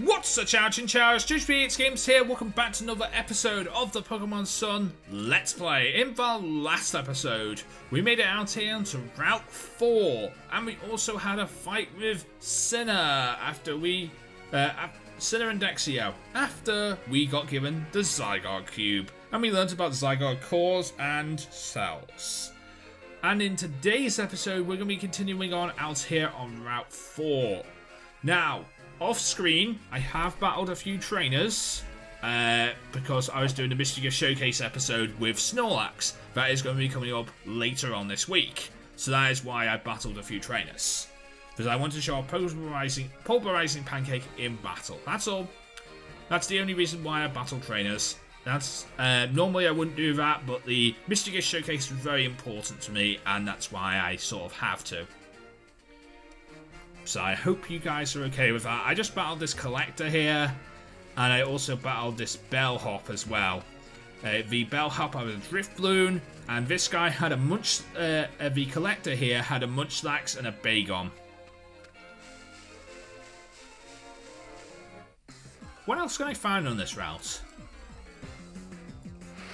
What's up, Chow Chin Chow? It's JoJoPH Games here. Welcome back to another episode of the Pokemon Sun Let's Play. In the last episode, we made it out here to Route 4, and we also had a fight with Sinner after Sinner and Dexio, after we got given the Zygarde Cube, and we learned about Zygarde cores and cells. And in today's episode, we're going to be continuing on out here on Route 4. Now, off screen, I have battled a few trainers because I was doing the Mischievous Showcase episode with Snorlax. That is going to be coming up later on this week. So that is why I battled a few trainers. Because I want to show a pulverizing pancake in battle. That's all. That's the only reason why I battle trainers. That's normally I wouldn't do that, but the Mischievous Showcase was very important to me, and that's why I sort of have to. So I hope you guys are okay with that. I just battled this collector here, and I also battled this bellhop as well. The bellhop had a Drifloon, and this guy had a the collector here had a Munchlax and a Bagon. What else can I find on this route?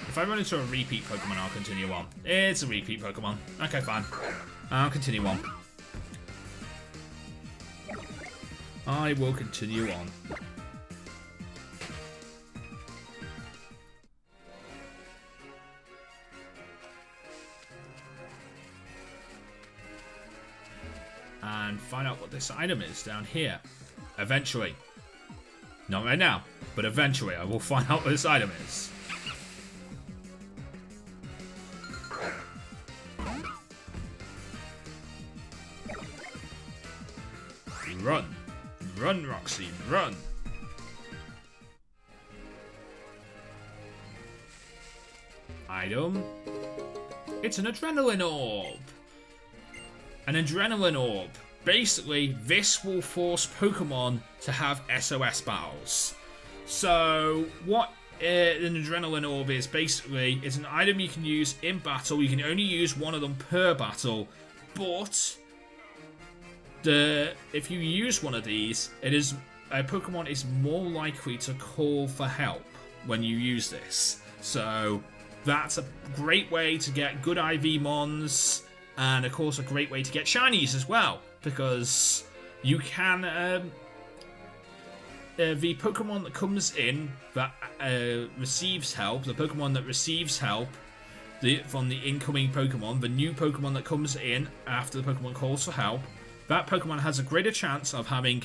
If I run into a repeat Pokemon, I'll continue on. It's a repeat Pokemon. Okay, fine. I'll continue on. I will continue on. And find out what this item is down here. Eventually. Not right now, but eventually I will find out what this item is. Run. Run, Roxy, run! Item. It's an Adrenaline Orb! An Adrenaline Orb. Basically, this will force Pokemon to have SOS battles. So, what an Adrenaline Orb is basically, it's an item you can use in battle. You can only use one of them per battle, but if you use one of these, a Pokemon is more likely to call for help when you use this. So that's a great way to get good IV Mons, and of course a great way to get shinies as well, because you can the Pokemon that comes in that receives help, the Pokemon that receives help from the incoming Pokemon, the new Pokemon that comes in after the Pokemon calls for help, that Pokemon has a greater chance of having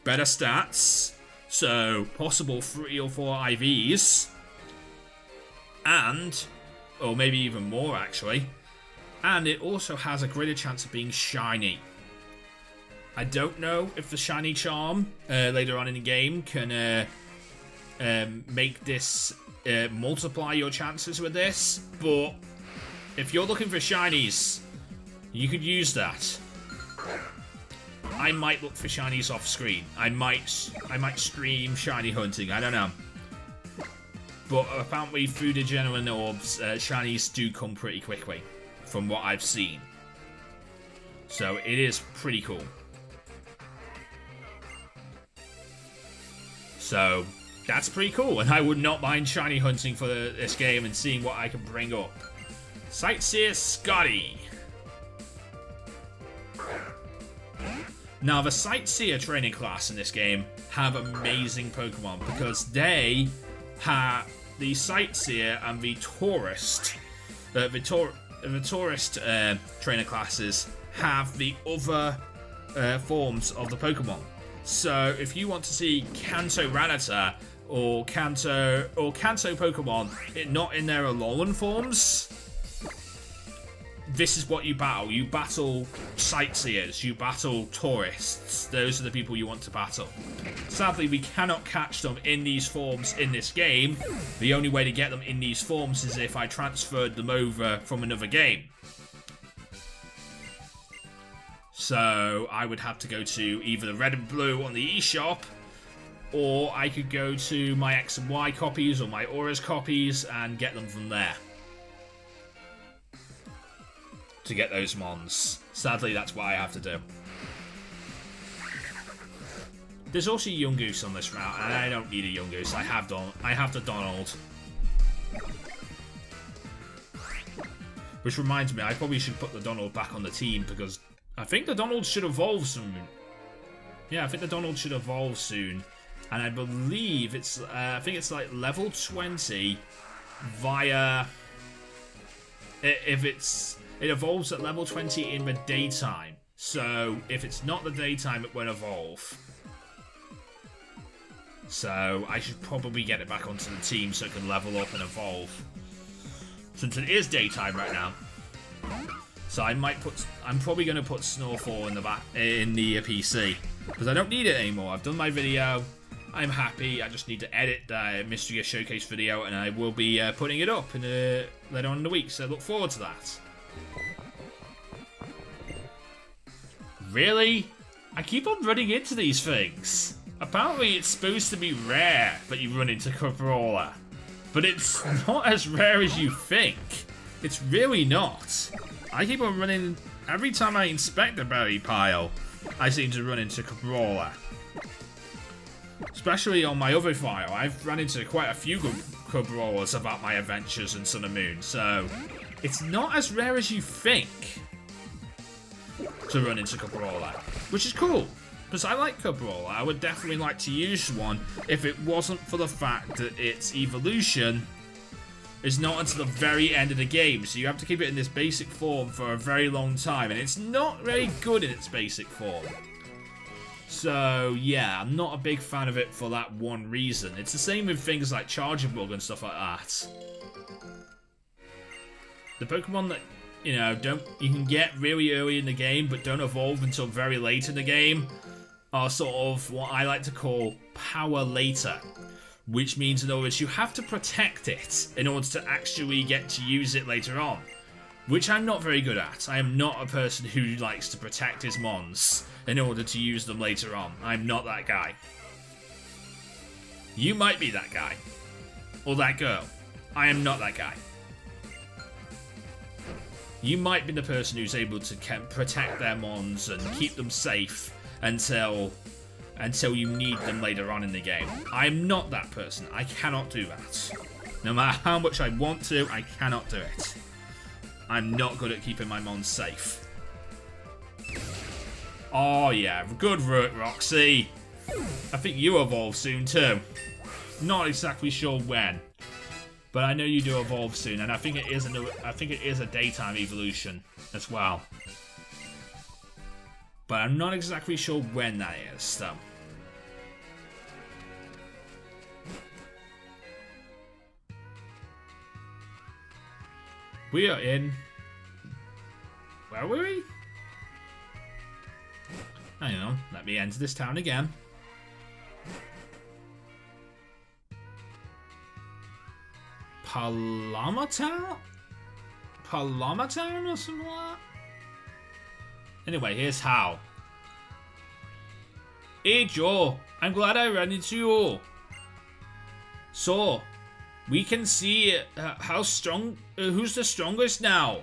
better stats, so possible 3 or 4 IVs, or maybe even more actually, and it also has a greater chance of being shiny. I don't know if the shiny charm later on in the game can make this multiply your chances with this, but if you're looking for shinies, you could use that. I might look for shinies off screen. I might stream shiny hunting. I don't know. But apparently through the Adrenaline Orbs, shinies do come pretty quickly, from what I've seen. So it is pretty cool. So that's pretty cool, and I would not mind shiny hunting for this game and seeing what I can bring up. Sightseer Scotty. Now, the Sightseer training class in this game have amazing Pokemon because they have the Sightseer and the Tourist. The Tourist trainer classes have the other forms of the Pokemon. So, if you want to see Kanto Rattata or Kanto Pokemon not in their Alolan forms, this is what you battle. You battle Sightseers, you battle Tourists. Those are the people you want to battle. Sadly, we cannot catch them in these forms in this game. The only way to get them in these forms is if I transferred them over from another game. So I would have to go to either the Red and Blue on the eShop, or I could go to my X and Y copies or my Auras copies and get them from there to get those mons. Sadly, that's what I have to do. There's also Yungoos on this route, and I don't need a Yungoos. I have the Donald. Which reminds me, I probably should put the Donald back on the team because I think the Donald should evolve soon. Yeah, I think the Donald should evolve soon. And I believe it's, I think it's like level 20 via, it evolves at level 20 in the daytime. So if it's not the daytime, it won't evolve. So I should probably get it back onto the team so it can level up and evolve. Since it is daytime right now. So I'm probably going to put Snowfall in the PC. Because I don't need it anymore. I've done my video. I'm happy. I just need to edit the Mystery Showcase video, and I will be putting it up later on in the week. So look forward to that. Really? I keep on running into these things. Apparently it's supposed to be rare that you run into Cabrola. But it's not as rare as you think. It's really not. I keep on running... Every time I inspect the berry pile, I seem to run into Cabrola. Especially on my other file. I've run into quite a few Cabrolas about my adventures in Sun and Moon. So, it's not as rare as you think to run into Cabrola. Which is cool. Because I like Cabrola. I would definitely like to use one if it wasn't for the fact that its evolution is not until the very end of the game. So you have to keep it in this basic form for a very long time. And it's not very good in its basic form. So yeah, I'm not a big fan of it for that one reason. It's the same with things like Charjabug and stuff like that. The Pokemon that, you know, you can get really early in the game but don't evolve until very late in the game are sort of what I like to call power later. Which means, in other words, you have to protect it in order to actually get to use it later on. Which I'm not very good at. I am not a person who likes to protect his mons in order to use them later on. I'm not that guy. You might be that guy. Or that girl. I am not that guy. You might be the person who's able to protect their mons and keep them safe until you need them later on in the game. I'm not that person. I cannot do that. No matter how much I want to, I cannot do it. I'm not good at keeping my mons safe. Oh yeah, good work, Roxy. I think you evolve soon too. Not exactly sure when, but I know you do evolve soon, and I think it is a daytime evolution as well. But I'm not exactly sure when that is, though. We are in... Where were we? Hang on, let me enter this town again. Palama Town? Palama Town or something like that? Anyway, here's how. Hey Joe, I'm glad I ran into you. So, we can see how strong, who's the strongest now.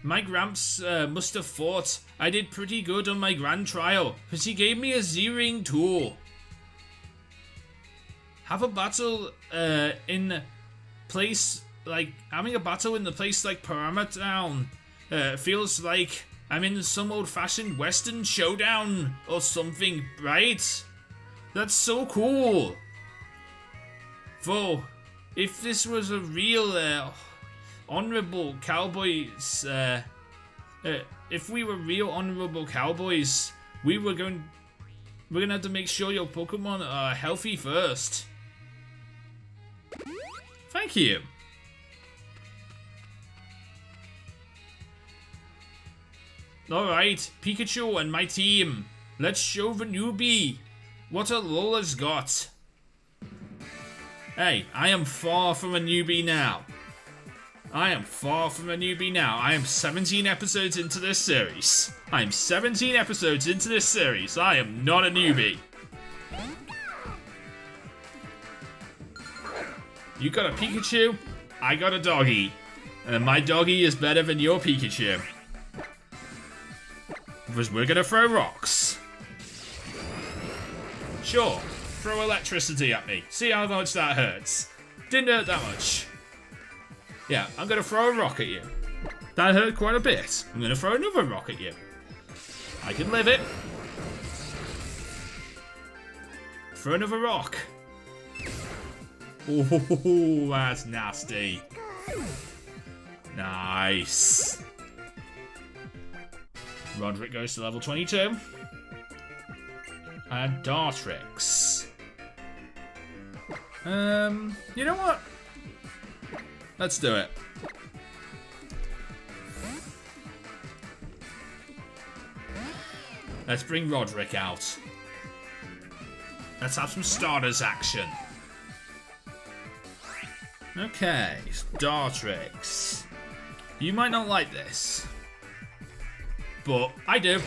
My Gramps must have thought I did pretty good on my grand trial, because he gave me a Z-Ring too. Have a battle in place, like, having a battle in the place like Palama Town feels like I'm in some old-fashioned Western showdown or something, right? That's so cool. Though, if this was a real honorable cowboys, if we were real honorable cowboys, we're gonna have to make sure your Pokemon are healthy first. Thank you. Alright, Pikachu and my team. Let's show the newbie what Alola's got. Hey, I am far from a newbie now. I am far from a newbie now. I am 17 episodes into this series. I am 17 episodes into this series. I am not a newbie. You got a Pikachu, I got a doggy. And my doggy is better than your Pikachu. Because we're gonna throw rocks. Sure, throw electricity at me. See how much that hurts. Didn't hurt that much. Yeah, I'm gonna throw a rock at you. That hurt quite a bit. I'm gonna throw another rock at you. I can live it. Throw another rock. Oh, that's nasty. Nice. Roderick goes to level 22. And Dartrix. You know what? Let's do it. Let's bring Roderick out. Let's have some starters action. Okay, Dartrix. You might not like this, but I do.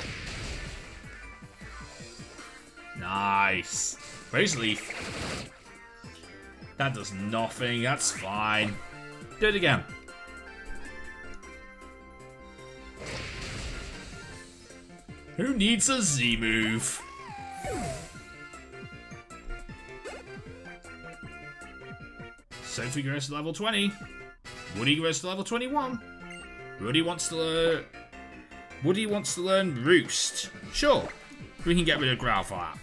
Nice. Razor Leaf. That does nothing, that's fine. Do it again. Who needs a Z move? Sophie goes to level 20. Woody goes to level 21. Woody wants to learn Roost. Sure, we can get rid of Growl for that.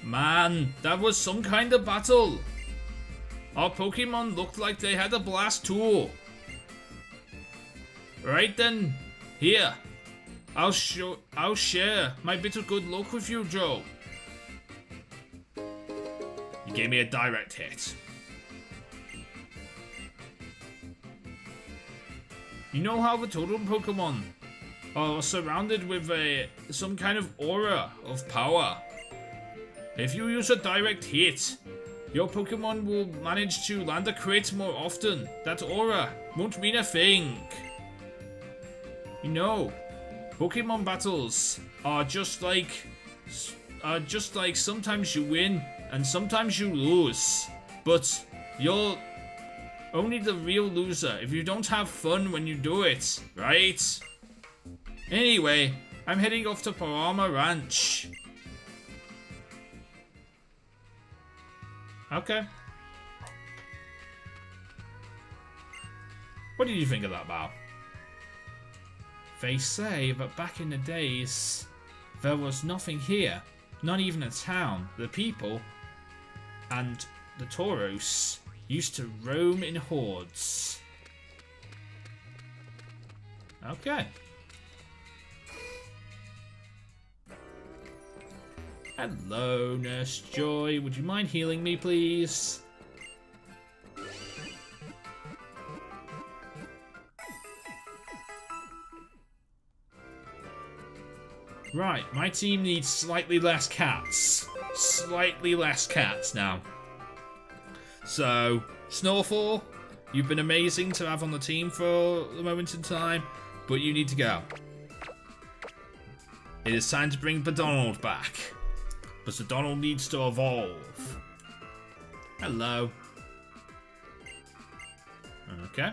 Man, that was some kind of battle. Our Pokemon looked like they had a blast too. Right then, here. I'll share my bit of good luck with you, Joe. You gave me a direct hit. You know how the totem Pokemon are surrounded with some kind of aura of power. If you use a direct hit, your Pokemon will manage to land a crit more often. That aura won't mean a thing. You know, Pokemon battles are just like sometimes you win and sometimes you lose. But you're only the real loser if you don't have fun when you do it, right? Anyway, I'm heading off to Parama Ranch. Okay. What did you think of that, Bao? They say that back in the days, there was nothing here. Not even a town. The people and the Tauros used to roam in hordes. Okay. Hello, Nurse Joy. Would you mind healing me, please? Right, my team needs slightly less cats. Slightly less cats now. So, Snorfall, you've been amazing to have on the team for the moment in time, but you need to go. It is time to bring Badonald back. But Badonald needs to evolve. Hello. Okay.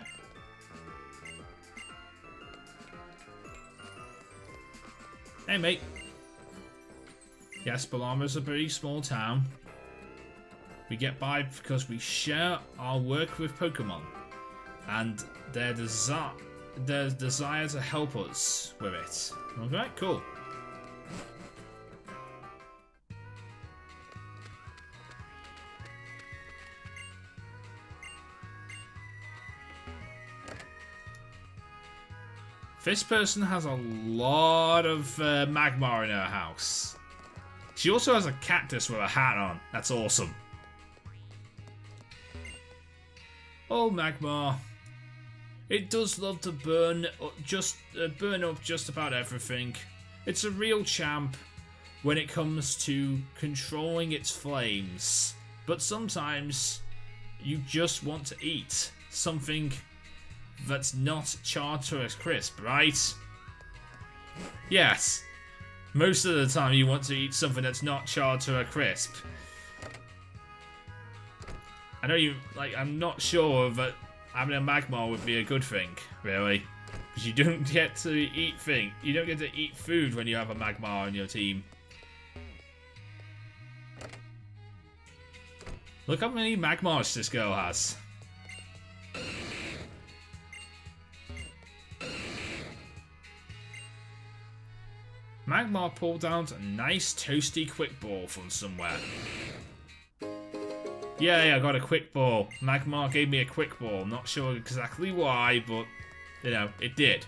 Hey, mate. Yes, Balama's a very small town. We get by because we share our work with Pokemon and their desire to help us with it. Okay, cool. This person has a lot of Magmar in her house. She also has a cactus with a hat on. That's awesome. Oh, Magmar. It does love to burn up just about everything. It's a real champ when it comes to controlling its flames. But sometimes you just want to eat something that's not charred to a crisp, right? Yes. Most of the time you want to eat something that's not charred to a crisp. I know you, like, I'm not sure that having a Magmar would be a good thing, really. Because you don't get to eat you don't get to eat food when you have a Magmar on your team. Look how many Magmars this girl has. Magmar pulled out a nice toasty quick ball from somewhere. Yay, I got a quick ball. Magmar gave me a quick ball. Not sure exactly why, but, you know, it did.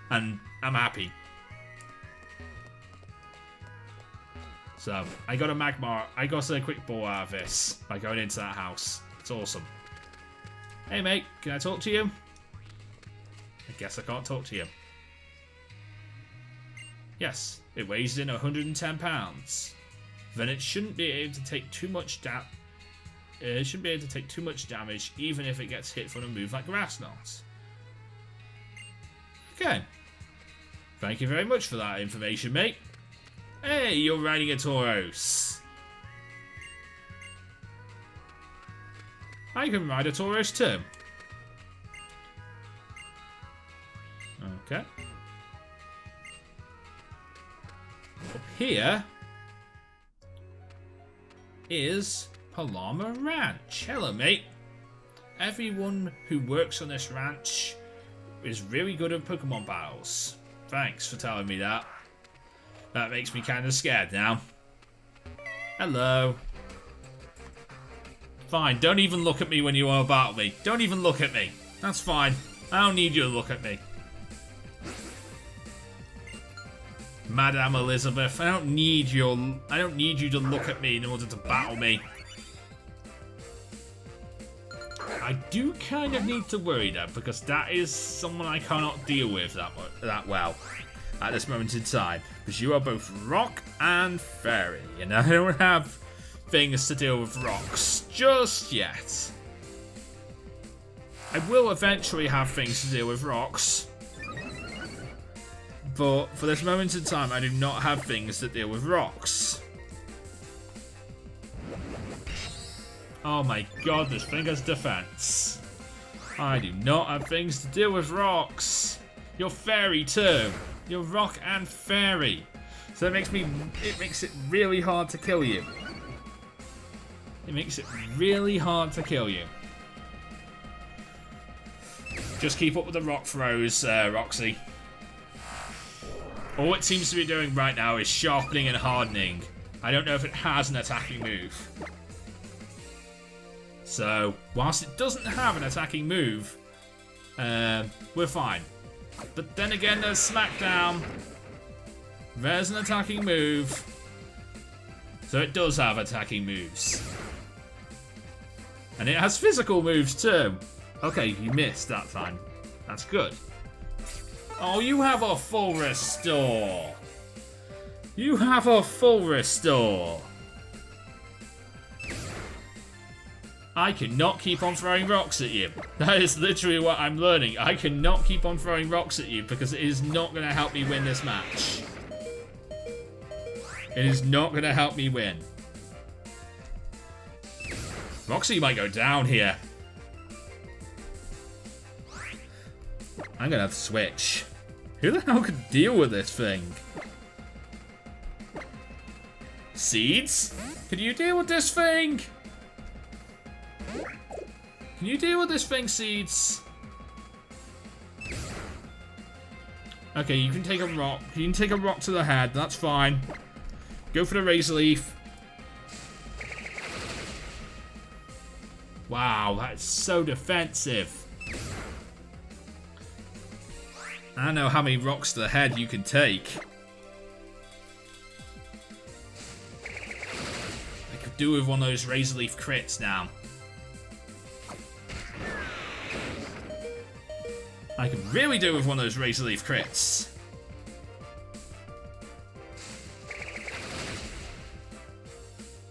And I'm happy. So, I got a Magmar. I got a quick ball out of this by going into that house. It's awesome. Hey, mate, can I talk to you? I guess I can't talk to you. Yes, it weighs in 110 pounds. Then it shouldn't be able to take too much damage. It shouldn't be able to take too much damage, even if it gets hit from a move like Grass Knot. Okay. Thank you very much for that information, mate. Hey, you're riding a Tauros. I can ride a Tauros too. Okay. Up here is Palama Ranch. Hello, mate. Everyone who works on this ranch is really good at Pokemon battles. Thanks for telling me that. That makes me kind of scared now. Hello. Fine, don't even look at me when you want to battle me. Don't even look at me. That's fine. I don't need you to look at me. Madame Elizabeth, I don't need you to look at me in order to battle me. I do kind of need to worry though, because that is someone I cannot deal with that well at this moment in time. Because you are both rock and fairy, and I don't have things to deal with rocks just yet. I will eventually have things to deal with rocks. But for this moment in time, I do not have things that deal with rocks. Oh my god, this thing has defense. I do not have things to deal with rocks. You're fairy too. You're rock and fairy. So it makes it really hard to kill you. It makes it really hard to kill you. Just keep up with the rock throws, Roxy. All it seems to be doing right now is sharpening and hardening. I don't know if it has an attacking move. So, whilst it doesn't have an attacking move, we're fine. But then again, there's Smackdown. There's an attacking move. So it does have attacking moves. And it has physical moves too. Okay, you missed that time. That's good. Oh, you have a full restore. You have a full restore. I cannot keep on throwing rocks at you. That is literally what I'm learning. I cannot keep on throwing rocks at you because it is not going to help me win this match. It is not going to help me win. Roxy might go down here. I'm going to have to switch. Who the hell could deal with this thing? Seeds? Can you deal with this thing? Can you deal with this thing, Seeds? Okay, you can take a rock. You can take a rock to the head. That's fine. Go for the Razor Leaf. Wow, that's so defensive. I don't know how many rocks to the head you can take. I could do with one of those Razor Leaf crits now. I could really do with one of those Razor Leaf crits.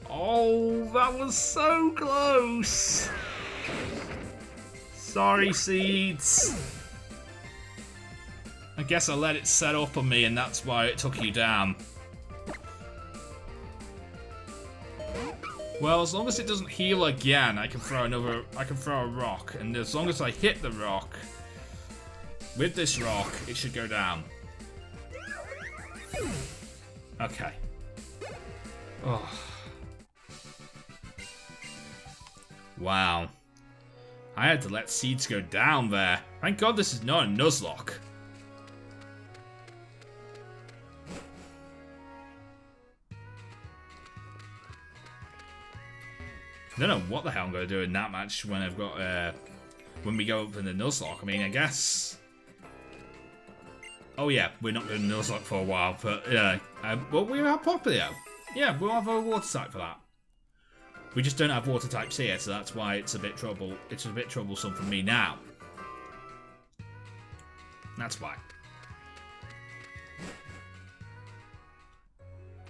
Oh, that was so close. Sorry, Seeds. I guess I let it set up on me and that's why it took you down. Well, as long as it doesn't heal again, I can throw a rock. And as long as I hit the rock, with this rock, it should go down. Okay. Oh. Wow. I had to let seeds go down there. Thank God this is not a Nuzlocke. I don't know what the hell I'm going to do in that match when I've got, when we go up in the Nuzlocke. I mean, I guess... Oh yeah, we're not doing Nuzlocke for a while, but yeah. Well, we have Popplio. Yeah, we'll have a water type for that. We just don't have water types here, so that's why it's a bit troublesome for me now. That's why.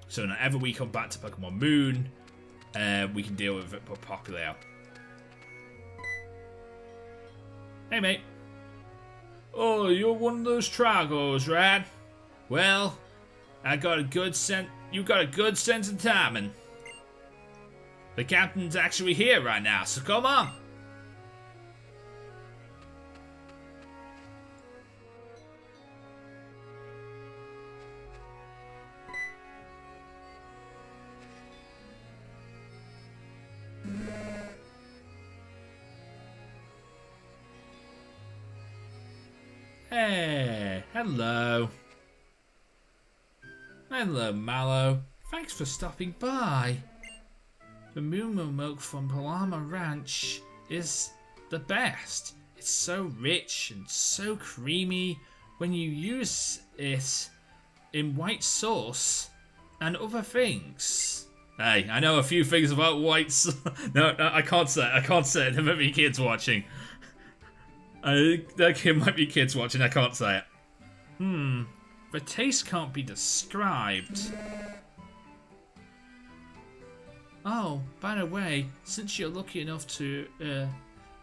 So whenever we come back to Pokemon Moon, we can deal with it Popplio. Hey mate. Oh, you're one of those Tragos, right? Well, you got a good sense of timing. The captain's actually here right now, so come on. Hey, hello. Hello, Mallow. Thanks for stopping by. The Moo Moo milk from Palama Ranch is the best. It's so rich and so creamy when you use it in white sauce and other things. Hey, I know a few things about white sauce. No, I can't say it. There might be kids watching. There might be kids watching, I can't say it. The taste can't be described. Oh, by the way, since you're lucky enough to,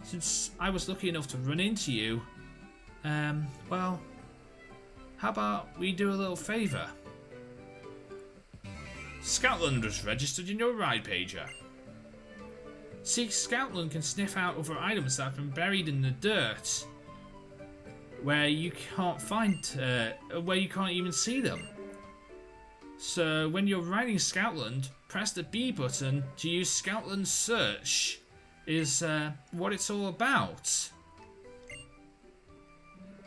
since I was lucky enough to run into you, well, how about we do a little favour? Scoutland was registered in your ride pager. See, Scoutland can sniff out other items that have been buried in the dirt, where you can't find, where you can't even see them. So when you're riding Scoutland, press the B button to use Scoutland search. Is what it's all about.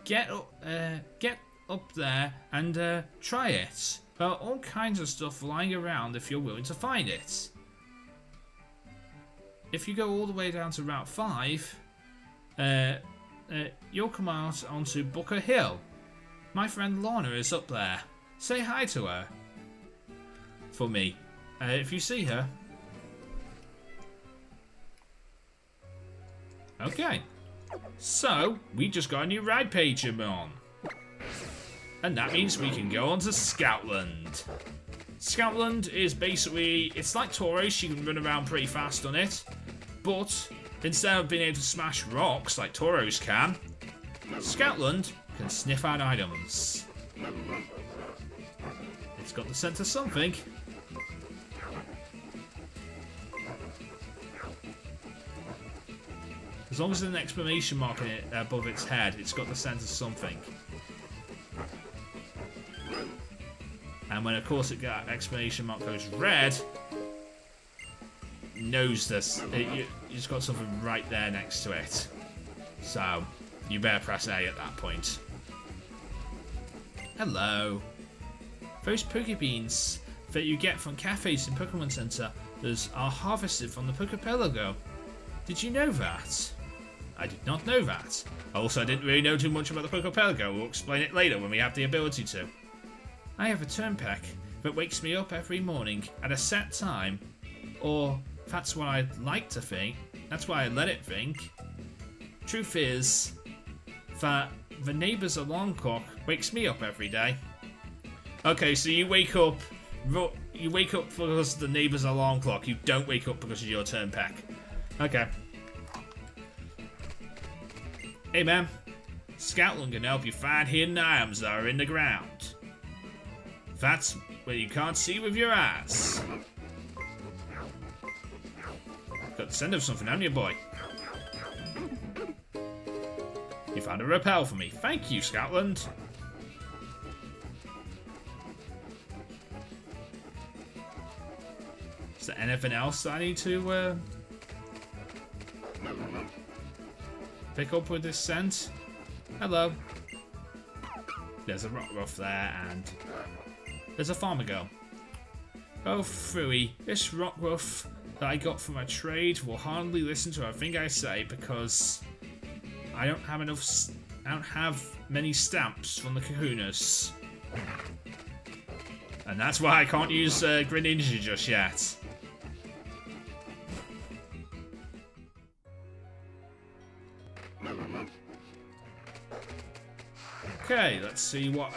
Get up there and try it. There are all kinds of stuff lying around if you're willing to find it. If you go all the way down to Route 5, you'll come out onto Booker Hill. My friend Lorna is up there. Say hi to her. For me. If you see her. Okay. So, we just got a new ride page on. And that means we can go on to Scoutland. Scoutland is basically, it's like Tauros, you can run around pretty fast on it. But, instead of being able to smash rocks like Tauros can, Scoutland can sniff out items. It's got the scent of something. As long as there's an exclamation mark in it above its head, it's got the scent of something. And when, of course, exclamation mark goes red, knows this. It's got something right there next to it. So, you better press A at that point. Hello. Those Pokebeans that you get from cafes in Pokemon Center are harvested from the Pokepelago. Did you know that? I did not know that. Also, I didn't really know too much about the Pokepelago. We'll explain it later when we have the ability to. I have a Turnpek that wakes me up every morning at a set time. Or, that's what I'd like to think. That's why I let it think. Truth is that the neighbour's alarm clock wakes me up every day. Okay, so you wake up because of the neighbour's alarm clock. You don't wake up because of your Turnpek. Okay. Hey man, Scoutland can help you find hidden items that are in the ground. That's where you can't see with your eyes. scent of something, haven't you, boy? You found a repel for me. Thank you, Scotland. Is there anything else I need to pick up with this scent? Hello. There's a Rockruff there, and there's a farmer girl. Oh, phooey. This Rockruff that I got from a trade will hardly listen to a thing I say because I don't have enough. I don't have many stamps from the Kahunas, and that's why I can't use Greninja just yet. Okay, let's see what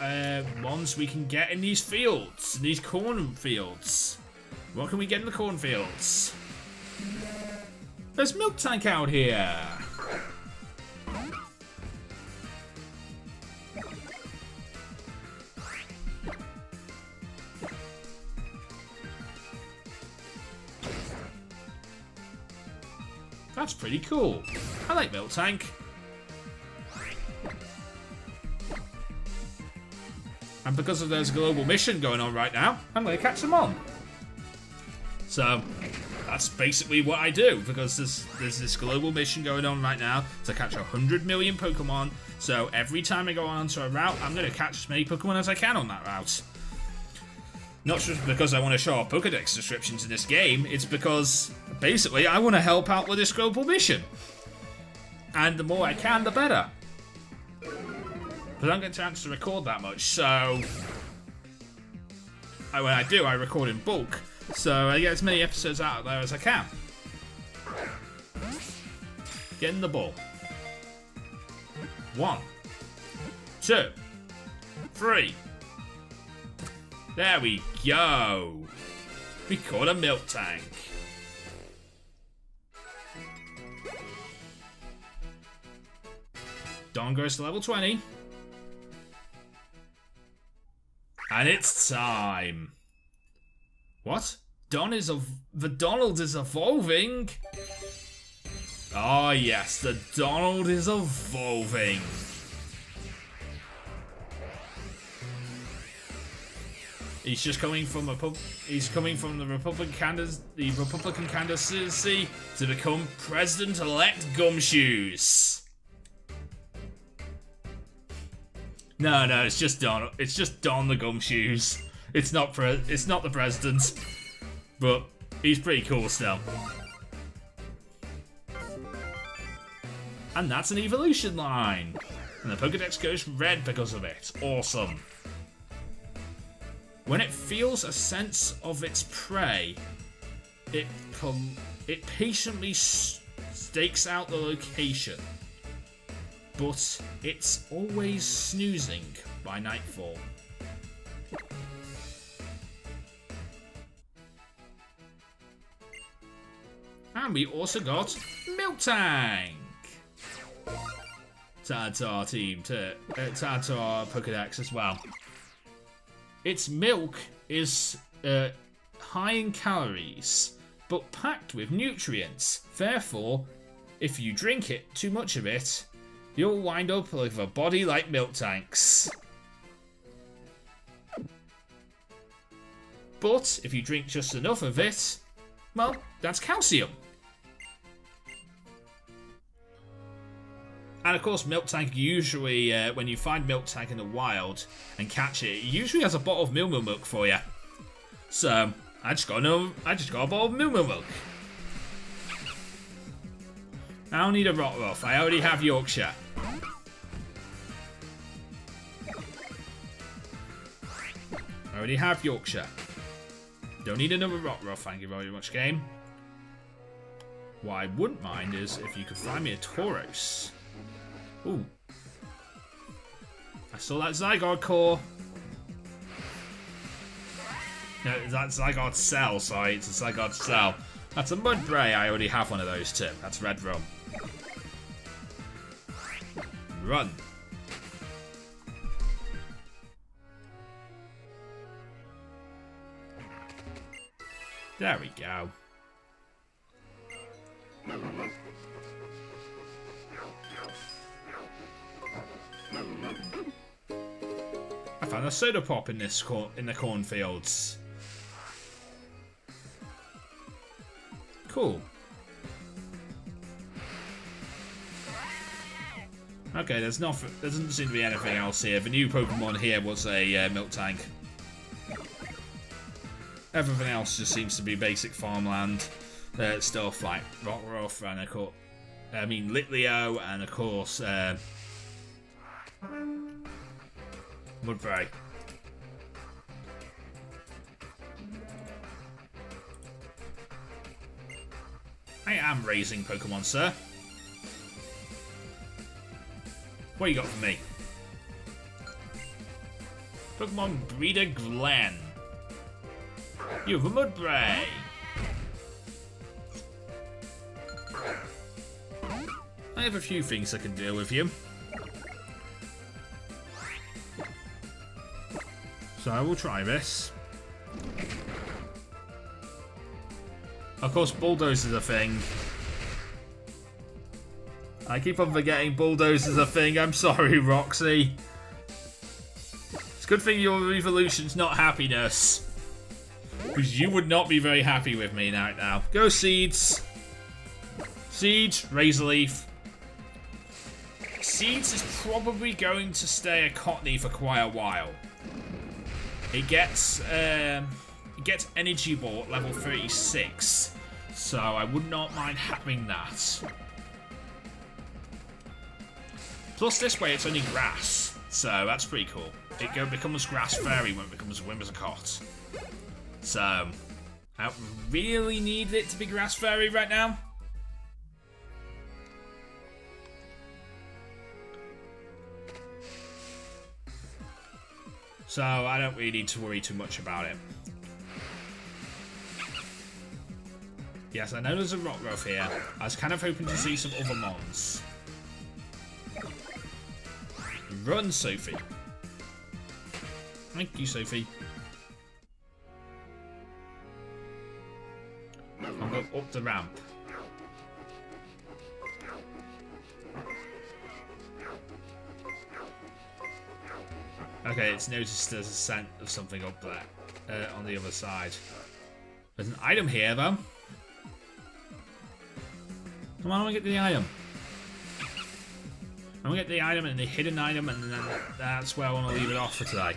ones we can get in these fields, in these cornfields. What can we get in the cornfields? There's Miltank out here. That's pretty cool. I like Miltank. And because of there's a global mission going on right now, I'm going to catch them on. So, that's basically what I do, because there's this global mission going on right now to catch 100 million Pokemon. So every time I go onto a route, I'm going to catch as many Pokemon as I can on that route. Not just because I want to show off Pokedex descriptions in this game, it's because, basically, I want to help out with this global mission. And the more I can, the better. But I don't get a chance to record that much, so when I do, I record in bulk. So I get as many episodes out there as I can. Get in the ball. 1, 2, 3. There we go. We caught a Miltank. Don goes to level 20. And it's time. What? The Donald is evolving? Oh yes, the Donald is evolving. He's just coming from the Republican candidacy to become President-elect Gumshoes. No, it's just Don. It's just Don the Gumshoes. It's not the president, but he's pretty cool still. And that's an evolution line. And the Pokedex goes red because of it. Awesome. When it feels a sense of its prey, it patiently stakes out the location. But it's always snoozing by nightfall. And we also got Miltank to add to our team, to add to our Pokedex as well. Its milk is high in calories, but packed with nutrients. Therefore, if you drink it, too much of it, you'll wind up with a body like Miltank's. But if you drink just enough of it, well, that's calcium. And of course, Miltank usually, when you find Miltank in the wild and catch it usually has a bottle of Moo milk for you. So I just got a bottle of Moo milk. I don't need a Rockruff. I already have Yorkshire. I already have Yorkshire. Don't need another Rockruff, thank you very much, game. What I wouldn't mind is if you could find me a Tauros. Ooh. I saw that Zygarde core. No, that's Zygarde Cell, sorry, it's a Zygarde Cell. That's a Mudbray, I already have one of those too. That's Redrum. Run. There we go. and a soda pop in this in the cornfields. Cool. Okay, there doesn't seem to be anything else here. The new Pokemon here was a milk tank. Everything else just seems to be basic farmland stuff like Rockruff and of course, Litleo and of course Mudbray. I am raising Pokemon, sir. What you got for me? Pokemon Breeder Glenn. You have a Mudbray. I have a few things I can deal with you. So I will try this. Of course, Bulldoze is a thing. I keep on forgetting Bulldoze is a thing. I'm sorry, Roxy. It's a good thing your evolution's not happiness. Because you would not be very happy with me right now. Go, Seeds. Seeds, Razor Leaf. Seeds is probably going to stay a Cottony for quite a while. It gets Energy Ball at level 36, so I would not mind having that. Plus this way it's only grass, so that's pretty cool. It becomes Grass Fairy when it becomes a Whimsicott. So, I don't really need it to be Grass Fairy right now. So I don't really need to worry too much about it. Yes, I know there's a Rockruff here. I was kind of hoping to see some other mons. Run, Sophie. Thank you, Sophie. I'll go up the ramp. Okay, it's noticed there's a scent of something up there, on the other side. There's an item here, though. Come on, I want to get the item. I want to get the item and the hidden item, and then that's where I want to leave it off for today.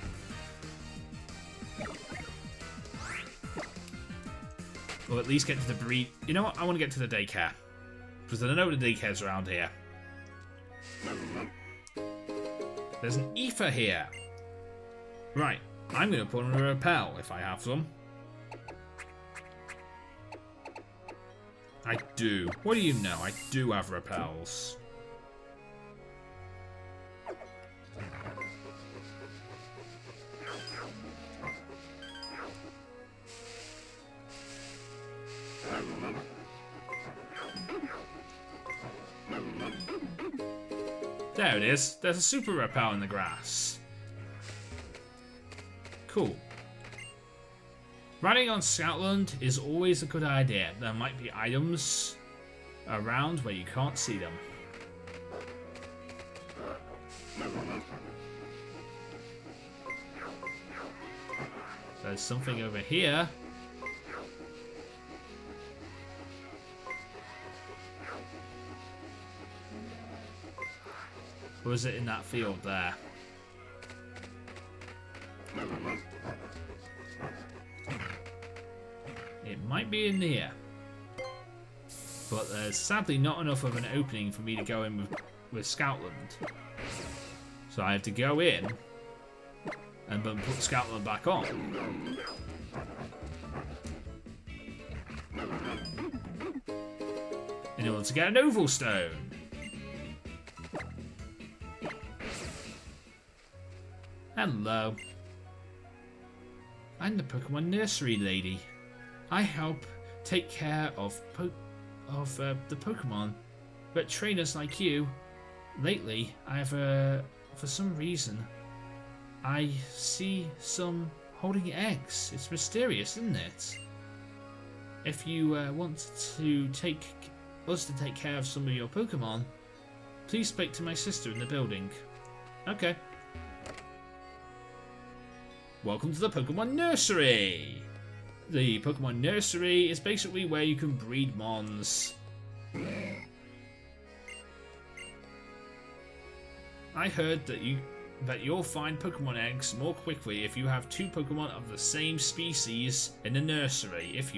Or at least get to the breed. You know what? I want to get to the daycare. Because I don't know the daycare's around here. There's an ether here. Right, I'm going to put on a repel if I have them. I do. What do you know? I do have repels. There it is. There's a super repel in the grass. Cool. Riding on Scoutland is always a good idea. There might be items around where you can't see them. There's something over here. Or is it in that field there? It might be in here. But there's sadly not enough of an opening for me to go in with Scoutland. So I have to go in and then put Scoutland back on. In order to get an Oval Stone. Hello. I'm the Pokemon Nursery Lady. I help take care of the Pokemon, but trainers like you. Lately, for some reason, I see some holding eggs. It's mysterious, isn't it? If you want to take care of some of your Pokemon, please speak to my sister in the building. Okay. welcome to the Pokemon Nursery. The Pokemon Nursery is basically where you can breed mons. I heard that you'll find Pokemon eggs more quickly if you have 2 Pokemon of the same species in the nursery. If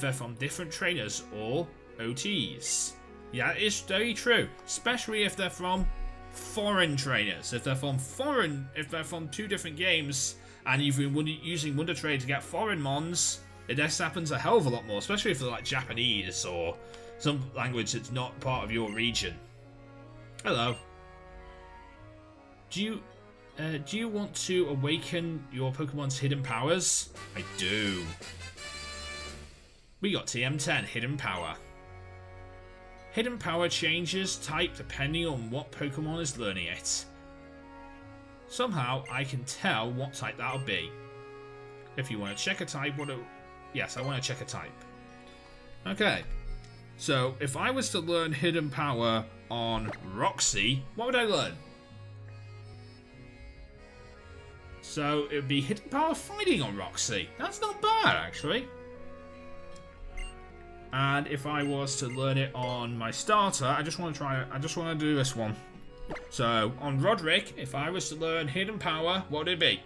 they're from different trainers or OTs. Yeah, it's very true. Especially if they're from foreign trainers. If they're from 2 different games and you've been using Wonder Trade to get foreign mons, this happens a hell of a lot more. Especially if they're like Japanese or some language that's not part of your region. Hello. Do you want to awaken your Pokemon's hidden powers? I do. We got TM10, Hidden Power. Hidden Power changes type depending on what Pokemon is learning it. Somehow I can tell what type that'll be. If you want to check a type, yes, I want to check a type. Okay. So if I was to learn Hidden Power on Roxy, what would I learn? So it would be Hidden Power Fighting on Roxy. That's not bad, actually. And if I was to learn it on my starter, I just want to do this one. So on Roderick, if I was to learn Hidden Power, what would it be?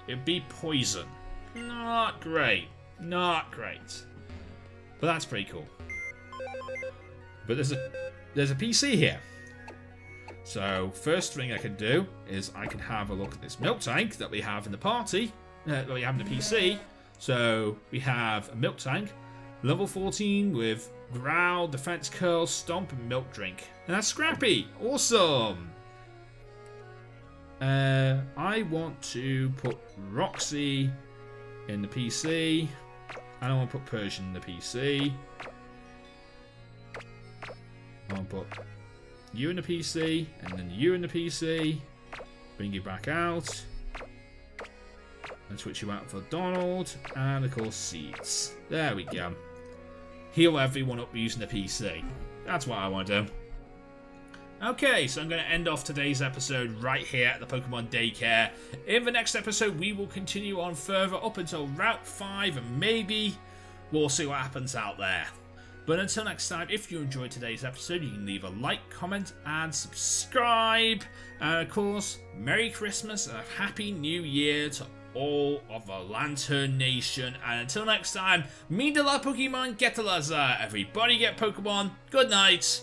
It'd be Poison. Not great. Not great. But that's pretty cool. But there's a PC here. So first thing I can do is I can have a look at this milk tank that we have in the party, that we have in the PC. So we have a milk tank, level 14 with Growl, Defense Curl, Stomp, and Milk Drink. And that's Scrappy. Awesome. I want to put Roxy in the PC. And I want to put Persian in the PC. I'll put you in the PC, and then you in the PC. Bring you back out. And switch you out for Donald, and of course Seeds. There we go. Heal everyone up using the PC. That's what I want to do. Okay, so I'm going to end off today's episode right here at the Pokemon Daycare. In the next episode, we will continue on further up until Route 5, and maybe we'll see what happens out there. But until next time, if you enjoyed today's episode, you can leave a like, comment, and subscribe. And of course, Merry Christmas and a Happy New Year to all of the Lantern Nation. And until next time, me de la Pokemon get to Lazar. Everybody get Pokemon. Good night.